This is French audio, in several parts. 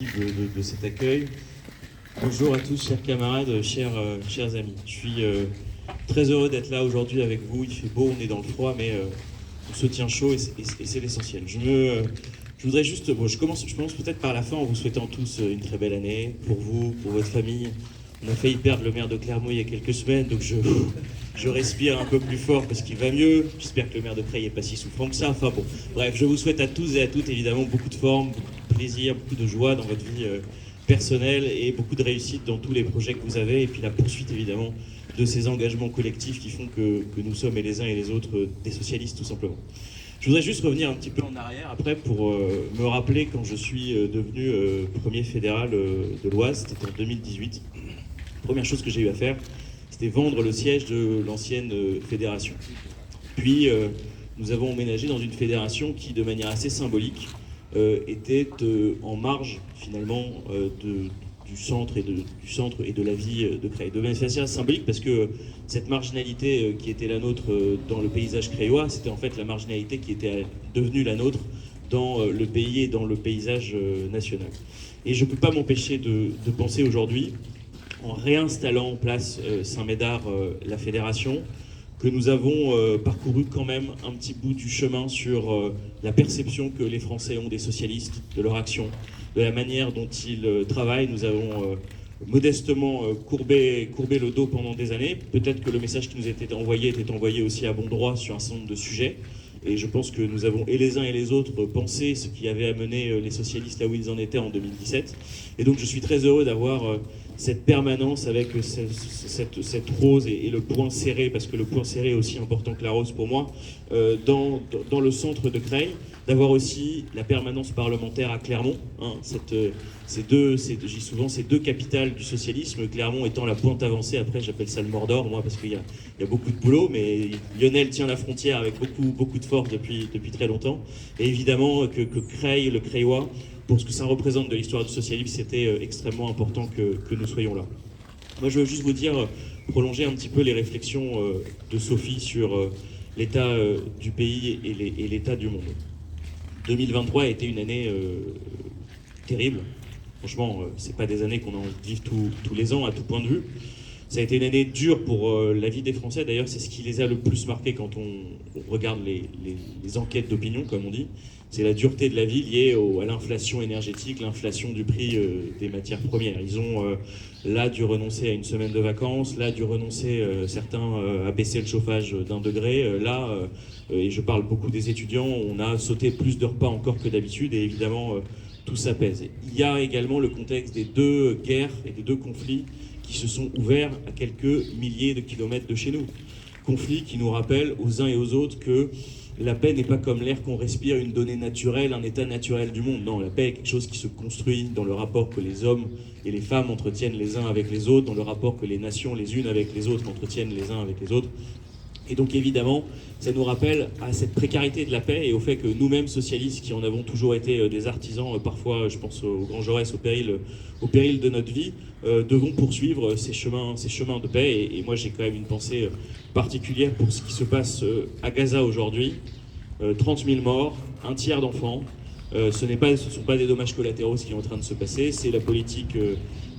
De cet accueil. Bonjour à tous, chers camarades, chers amis. Je suis très heureux d'être là aujourd'hui avec vous. Il fait beau, on est dans le froid, mais on se tient chaud et c'est l'essentiel. Je voudrais juste, je commence peut-être par la fin en vous souhaitant tous une très belle année, pour vous, pour votre famille. On a failli perdre le maire de Clermont il y a quelques semaines, donc je respire un peu plus fort parce qu'il va mieux. J'espère que le maire de Creil n'est pas si souffrant que ça. Enfin bon, bref, je vous souhaite à tous et à toutes évidemment beaucoup de forme, beaucoup de plaisir, beaucoup de joie dans votre vie personnelle et beaucoup de réussite dans tous les projets que vous avez. Et puis la poursuite évidemment de ces engagements collectifs qui font que nous sommes et les uns et les autres des socialistes tout simplement. Je voudrais juste revenir un petit peu en arrière après pour me rappeler quand je suis devenu premier fédéral de l'Oise, c'était en 2018. Première chose que j'ai eu à faire, c'était vendre le siège de l'ancienne fédération. Puis nous avons emménagé dans une fédération qui, de manière assez symbolique, était en marge finalement du centre et de la vie de Creil. De manière assez symbolique parce que cette marginalité qui était la nôtre dans le paysage créois, c'était en fait la marginalité qui était devenue la nôtre dans le pays et dans le paysage national. Et je ne peux pas m'empêcher de penser aujourd'hui, en réinstallant en place Saint-Médard, la fédération, que nous avons parcouru quand même un petit bout du chemin sur la perception que les Français ont des socialistes, de leur action, de la manière dont ils travaillent. Nous avons modestement courbé le dos pendant des années. Peut-être que le message qui nous était envoyé aussi à bon droit sur un certain nombre de sujets. Et je pense que nous avons, et les uns et les autres, pensé ce qui avait amené les socialistes là où ils en étaient en 2017. Et donc je suis très heureux d'avoir cette permanence avec cette rose et le point serré, parce que le point serré est aussi important que la rose pour moi, dans le centre de Creil, d'avoir aussi la permanence parlementaire à Clermont, hein, je dis souvent, ces deux capitales du socialisme, Clermont étant la pointe avancée. Après j'appelle ça le Mordor, moi, parce qu'il y a beaucoup de boulot, mais Lionel tient la frontière avec beaucoup de force depuis très longtemps, et évidemment que Creil, le Creillois, pour ce que ça représente de l'histoire du socialisme, c'était extrêmement important que nous soyons là. Moi, je veux juste vous dire, prolonger un petit peu les réflexions de Sophie sur l'état du pays et l'état du monde. 2023 a été une année terrible. Franchement, c'est pas des années qu'on a envie de vivre tous les ans, à tout point de vue. Ça a été une année dure pour la vie des Français. D'ailleurs, c'est ce qui les a le plus marqués quand on regarde les enquêtes d'opinion, comme on dit. C'est la dureté de la vie liée à l'inflation énergétique, l'inflation du prix des matières premières. Ils ont là dû renoncer à une semaine de vacances, là dû renoncer certains à baisser le chauffage d'1 degré. Et je parle beaucoup des étudiants, on a sauté plus de repas encore que d'habitude, et évidemment tout ça pèse. Il y a également le contexte des deux guerres et des deux conflits qui se sont ouverts à quelques milliers de kilomètres de chez nous. Conflits qui nous rappellent aux uns et aux autres que la paix n'est pas comme l'air qu'on respire, une donnée naturelle, un état naturel du monde. Non, la paix est quelque chose qui se construit dans le rapport que les hommes et les femmes entretiennent les uns avec les autres, dans le rapport que les nations les unes avec les autres entretiennent les uns avec les autres. Et donc évidemment, ça nous rappelle à cette précarité de la paix et au fait que nous-mêmes, socialistes, qui en avons toujours été des artisans, parfois, je pense au Grand Jaurès, au péril de notre vie, devons poursuivre ces chemins de paix. Et moi, j'ai quand même une pensée particulière pour ce qui se passe à Gaza aujourd'hui. 30 000 morts, un tiers d'enfants. Ce ne sont pas des dommages collatéraux ce qui est en train de se passer, c'est la politique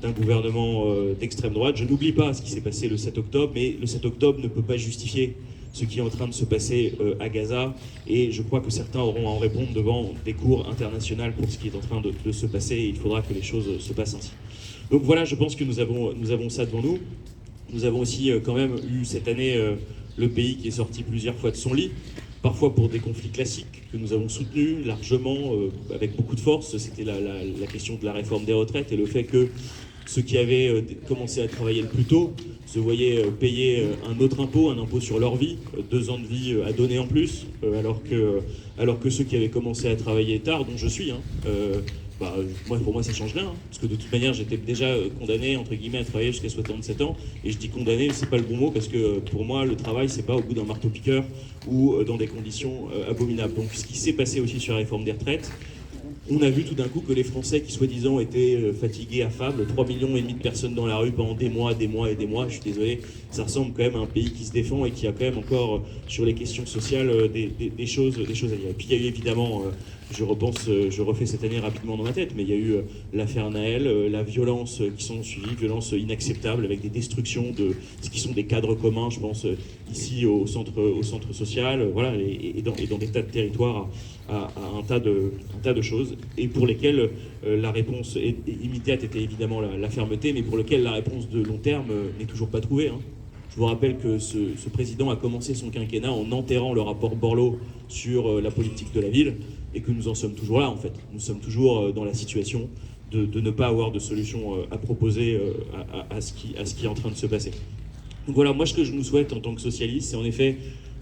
d'un gouvernement d'extrême droite. Je n'oublie pas ce qui s'est passé le 7 octobre, mais le 7 octobre ne peut pas justifier ce qui est en train de se passer à Gaza, et je crois que certains auront à en répondre devant des cours internationales pour ce qui est en train de se passer, et il faudra que les choses se passent ainsi. Donc voilà, je pense que nous avons ça devant nous. Nous avons aussi quand même eu cette année le pays qui est sorti plusieurs fois de son lit, parfois pour des conflits classiques que nous avons soutenus largement, avec beaucoup de force. C'était la question de la réforme des retraites et le fait que ceux qui avaient commencé à travailler le plus tôt se voyaient payer un autre impôt, un impôt sur leur vie, 2 ans de vie à donner en plus, alors que ceux qui avaient commencé à travailler tard, dont je suis, pour moi ça change rien, parce que de toute manière j'étais déjà condamné entre guillemets à travailler jusqu'à 67 ans, et je dis condamné, c'est pas le bon mot, parce que pour moi le travail c'est pas au bout d'un marteau-piqueur ou dans des conditions abominables. Donc ce qui s'est passé aussi sur la réforme des retraites, on a vu tout d'un coup que les Français qui soi-disant étaient fatigués, affables, 3,5 millions de personnes dans la rue pendant des mois, je suis désolé, ça ressemble quand même à un pays qui se défend et qui a quand même encore sur les questions sociales des choses à dire. Et puis il y a eu évidemment je refais cette année rapidement dans ma tête, mais il y a eu l'affaire Naël, la violence qui sont suivies, violence inacceptable avec des destructions de ce qui sont des cadres communs, je pense ici au centre social, voilà, et dans des tas de territoires à un tas de choses, et pour lesquelles la réponse immédiate était évidemment la fermeté, mais pour lesquelles la réponse de long terme n'est toujours pas trouvée, hein. Je vous rappelle que ce président a commencé son quinquennat en enterrant le rapport Borloo sur la politique de la ville, et que nous en sommes toujours là en fait. Nous sommes toujours dans la situation de ne pas avoir de solution à proposer à ce qui est en train de se passer. Donc voilà, moi ce que je nous souhaite en tant que socialiste, c'est en effet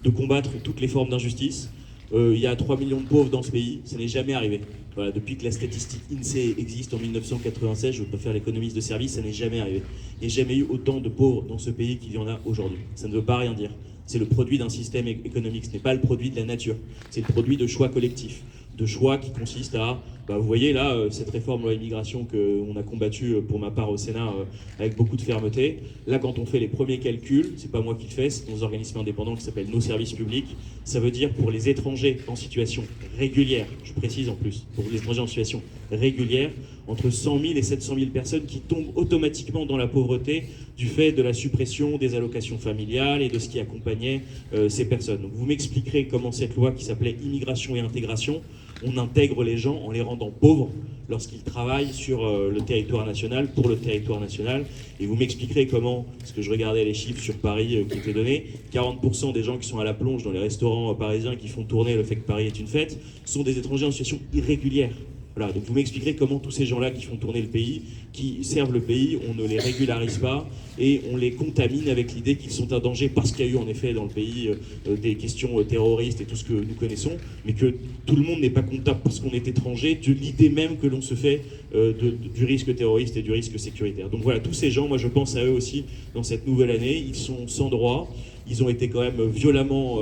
de combattre toutes les formes d'injustice. Il y a 3 millions de pauvres dans ce pays, ça n'est jamais arrivé. Voilà, depuis que la statistique INSEE existe en 1996, je ne veux pas faire l'économiste de service, ça n'est jamais arrivé. Il n'y a jamais eu autant de pauvres dans ce pays qu'il y en a aujourd'hui. Ça ne veut pas rien dire. C'est le produit d'un système économique, ce n'est pas le produit de la nature. C'est le produit de choix collectifs, de choix qui consistent à, vous voyez là, cette réforme loi immigration qu'on a combattue pour ma part au Sénat avec beaucoup de fermeté. Là, quand on fait les premiers calculs, c'est pas moi qui le fais, c'est nos organismes indépendants qui s'appellent Nos Services Publics. Ça veut dire pour les étrangers en situation régulière, je précise en plus, pour les étrangers en situation régulière, entre 100 000 et 700 000 personnes qui tombent automatiquement dans la pauvreté du fait de la suppression des allocations familiales et de ce qui accompagnait ces personnes. Donc vous m'expliquerez comment cette loi qui s'appelait Immigration et Intégration, on intègre les gens en les rendant pauvres lorsqu'ils travaillent sur le territoire national, pour le territoire national. Et vous m'expliquerez comment, parce que je regardais les chiffres sur Paris qui étaient donnés, 40% des gens qui sont à la plonge dans les restaurants parisiens qui font tourner le fait que Paris est une fête, sont des étrangers en situation irrégulière. Voilà, donc vous m'expliquerez comment tous ces gens-là qui font tourner le pays, qui servent le pays, on ne les régularise pas et on les contamine avec l'idée qu'ils sont un danger parce qu'il y a eu en effet dans le pays des questions terroristes et tout ce que nous connaissons, mais que tout le monde n'est pas comptable parce qu'on est étranger de l'idée même que l'on se fait du risque terroriste et du risque sécuritaire. Donc voilà, tous ces gens, moi je pense à eux aussi dans cette nouvelle année, ils sont sans droit. Ils ont été quand même violemment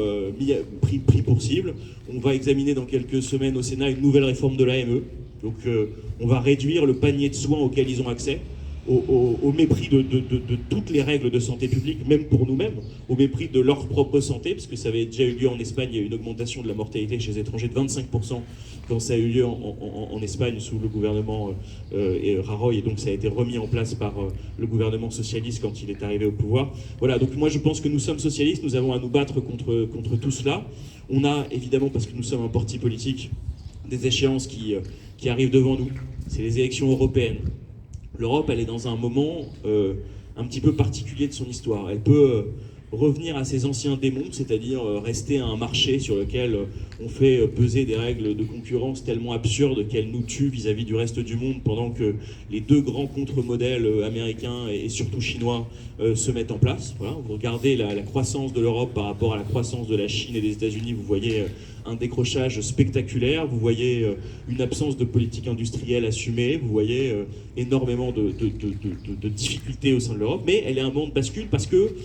pris pour cible. On va examiner dans quelques semaines au Sénat une nouvelle réforme de l'AME. Donc on va réduire le panier de soins auquel ils ont accès, au mépris de toutes les règles de santé publique, même pour nous-mêmes, au mépris de leur propre santé, parce que ça avait déjà eu lieu en Espagne, il y a eu une augmentation de la mortalité chez les étrangers de 25% quand ça a eu lieu en Espagne sous le gouvernement Rajoy, et donc ça a été remis en place par le gouvernement socialiste quand il est arrivé au pouvoir. Voilà, donc moi je pense que nous sommes socialistes, nous avons à nous battre contre tout cela. On a évidemment, parce que nous sommes un parti politique, des échéances qui arrivent devant nous. C'est les élections européennes. L'Europe, elle est dans un moment un petit peu particulier de son histoire. Elle peut revenir à ses anciens démons, c'est-à-dire rester à un marché sur lequel on fait peser des règles de concurrence tellement absurdes qu'elles nous tuent vis-à-vis du reste du monde, pendant que les deux grands contre-modèles américains et surtout chinois se mettent en place. Voilà. Vous regardez la croissance de l'Europe par rapport à la croissance de la Chine et des États-Unis, vous voyez un décrochage spectaculaire, vous voyez une absence de politique industrielle assumée, vous voyez énormément de difficultés au sein de l'Europe, mais elle est un moment de bascule parce que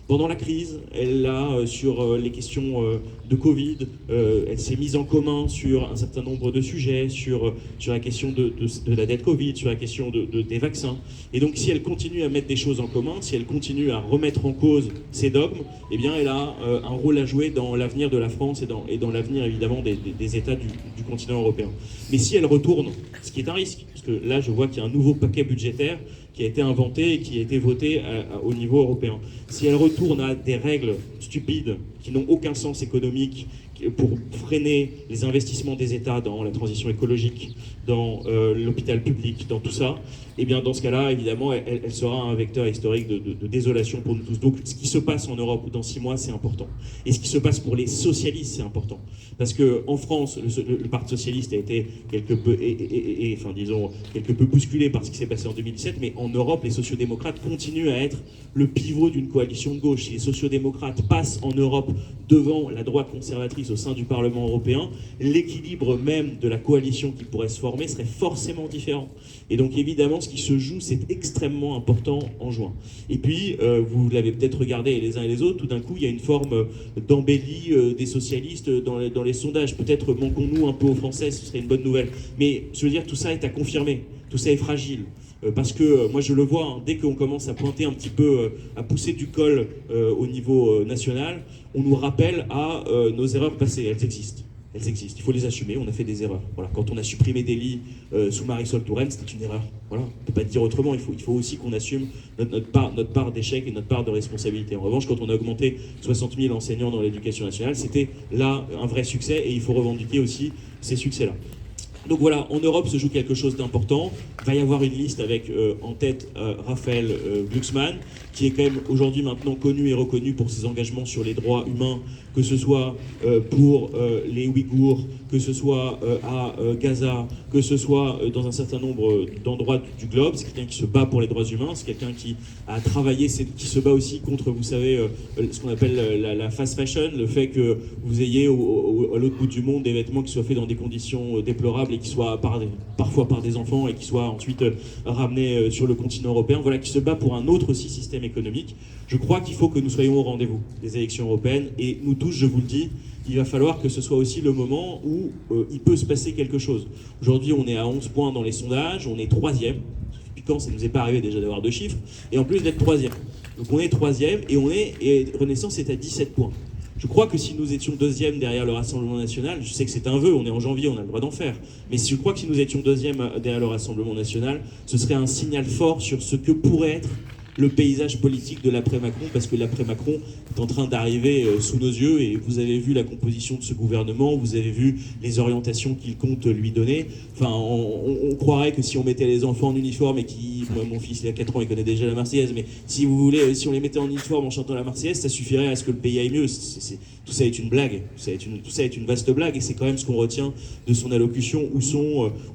pendant la crise, elle a, sur les questions de Covid, elle s'est mise en commun sur un certain nombre de sujets, sur la question de la dette Covid, sur la question des vaccins. Et donc si elle continue à mettre des choses en commun, si elle continue à remettre en cause ses dogmes, eh bien elle a un rôle à jouer dans l'avenir de la France et dans l'avenir évidemment des États du continent européen. Mais si elle retourne, ce qui est un risque, parce que là je vois qu'il y a un nouveau paquet budgétaire qui a été inventé et qui a été voté au niveau européen. Si elle retourne à des règles stupides qui n'ont aucun sens économique pour freiner les investissements des États dans la transition écologique, dans l'hôpital public, dans tout ça, eh bien dans ce cas-là, évidemment, elle sera un vecteur historique de désolation pour nous tous. Donc ce qui se passe en Europe dans 6 mois, c'est important. Et ce qui se passe pour les socialistes, c'est important. Parce qu'en France, le Parti socialiste a été quelque peu, quelque peu bousculé par ce qui s'est passé en 2017, mais en Europe, les sociodémocrates continuent à être le pivot d'une coalition de gauche. Si les sociodémocrates passent en Europe devant la droite conservatrice au sein du Parlement européen, l'équilibre même de la coalition qui pourrait se former serait forcément différent. Et donc évidemment, ce qui se joue, c'est extrêmement important en juin. Et puis, vous l'avez peut-être regardé les uns et les autres, tout d'un coup, il y a une forme d'embellie des socialistes dans les sondages. Peut-être manquons-nous un peu aux Français, ce serait une bonne nouvelle. Mais je veux dire, tout ça est à confirmer, tout ça est fragile. Parce que moi je le vois, hein, dès qu'on commence à pointer un petit peu, à pousser du col au niveau national, on nous rappelle à nos erreurs passées, elles existent. elles existent. Il faut les assumer, on a fait des erreurs. Voilà. Quand on a supprimé des lits sous Marisol Touraine, c'était une erreur. Voilà. On ne peut pas dire autrement, il faut aussi qu'on assume notre part d'échec et notre part de responsabilité. En revanche, quand on a augmenté 60 000 enseignants dans l'éducation nationale, c'était là un vrai succès et il faut revendiquer aussi ces succès-là. Donc voilà, en Europe se joue quelque chose d'important. Il va y avoir une liste avec en tête Raphaël Glucksmann, qui est quand même aujourd'hui maintenant connu et reconnu pour ses engagements sur les droits humains, que ce soit pour les Ouïghours, que ce soit à Gaza, que ce soit dans un certain nombre d'endroits du globe. C'est quelqu'un qui se bat pour les droits humains, c'est quelqu'un qui a travaillé, qui se bat aussi contre, vous savez, ce qu'on appelle la fast fashion, le fait que vous ayez à l'autre bout du monde des vêtements qui soient faits dans des conditions déplorables et qui soient parfois par des enfants et qui soient ensuite ramenés sur le continent européen, voilà, qui se bat pour un autre aussi système économique. Je crois qu'il faut que nous soyons au rendez-vous des élections européennes et nous tous, je vous le dis, il va falloir que ce soit aussi le moment où il peut se passer quelque chose. Aujourd'hui, on est à 11 points dans les sondages, on est 3e. Depuis quand ça ne nous est pas arrivé déjà d'avoir 2 chiffres, et en plus d'être 3e. Donc on est 3e et Renaissance est à 17 points. Je crois que si nous étions 2e derrière le Rassemblement National, je sais que c'est un vœu, on est en janvier, on a le droit d'en faire, mais je crois que si nous étions 2e derrière le Rassemblement National, ce serait un signal fort sur ce que pourrait être le paysage politique de l'après-Macron, parce que l'après-Macron est en train d'arriver sous nos yeux, et vous avez vu la composition de ce gouvernement, vous avez vu les orientations qu'il compte lui donner. Enfin, on croirait que si on mettait les enfants en uniforme et moi, mon fils il a 4 ans, il connaît déjà la Marseillaise, mais si vous voulez, si on les mettait en uniforme en chantant la Marseillaise, ça suffirait à ce que le pays aille mieux. Tout ça est une blague, tout ça est une vaste blague, et c'est quand même ce qu'on retient de son allocution.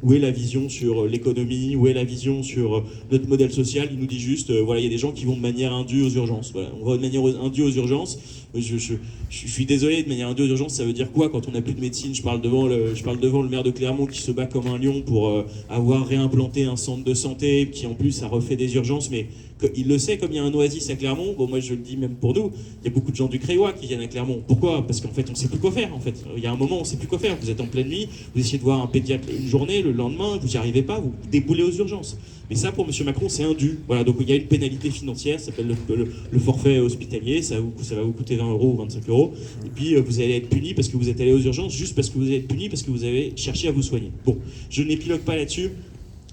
Où est la vision sur l'économie, où est la vision sur notre modèle social? Il nous dit juste, voilà, il y a des gens qui vont de manière indue aux urgences. Voilà, on va de manière indue aux urgences. Je suis désolé, de manière indue aux urgences, ça veut dire quoi quand on n'a plus de médecine? Je parle devant le maire de Clermont qui se bat comme un lion pour avoir réimplanté un centre de santé qui en plus a refait des urgences, mais il le sait, comme il y a un Oasis à Clermont, bon moi je le dis même pour nous, il y a beaucoup de gens du Créois qui viennent à Clermont. Pourquoi? Parce qu'en fait on ne sait plus quoi faire. En fait, il y a un moment on ne sait plus quoi faire. Vous êtes en pleine nuit, vous essayez de voir un pédiatre une journée, le lendemain vous n'y arrivez pas, vous déboulez aux urgences. Mais ça pour M. Macron c'est indu. Voilà, donc il y a une pénalité financière, ça s'appelle le forfait hospitalier, ça va vous coûter 20 euros ou 25 euros. Et puis vous allez être puni parce que vous êtes allé aux urgences, juste parce que vous allez être puni parce que vous avez cherché à vous soigner. Bon, je n'épilogue pas là-dessus.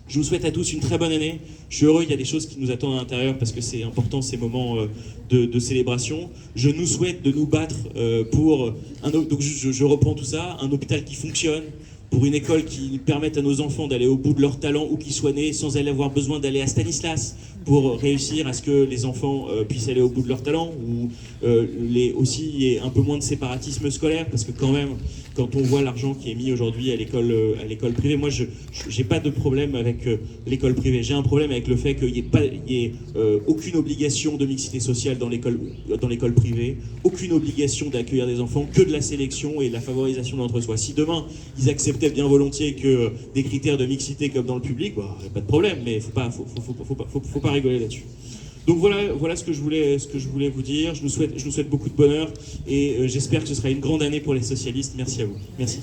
Je vous souhaite à tous une très bonne année. Je suis heureux, il y a des choses qui nous attendent à l'intérieur parce que c'est important ces moments de célébration. Je nous souhaite de nous battre pour donc je reprends tout ça, un hôpital qui fonctionne, pour une école qui permette à nos enfants d'aller au bout de leur talent ou qui soient nés sans avoir besoin d'aller à Stanislas pour réussir à ce que les enfants puissent aller au bout de leur talent, ou aussi il y ait un peu moins de séparatisme scolaire, parce que quand même, quand on voit l'argent qui est mis aujourd'hui à l'école privée, moi je n'ai pas de problème avec l'école privée, j'ai un problème avec le fait qu'il n'y ait aucune obligation de mixité sociale dans l'école privée, aucune obligation d'accueillir des enfants, que de la sélection et de la favorisation de l'entre-soi. Si demain ils acceptaient bien volontiers que des critères de mixité comme dans le public, bah, pas de problème, mais faut pas rigoler là-dessus. Donc voilà ce que je voulais vous dire. Je nous souhaite beaucoup de bonheur et j'espère que ce sera une grande année pour les socialistes. Merci à vous. Merci.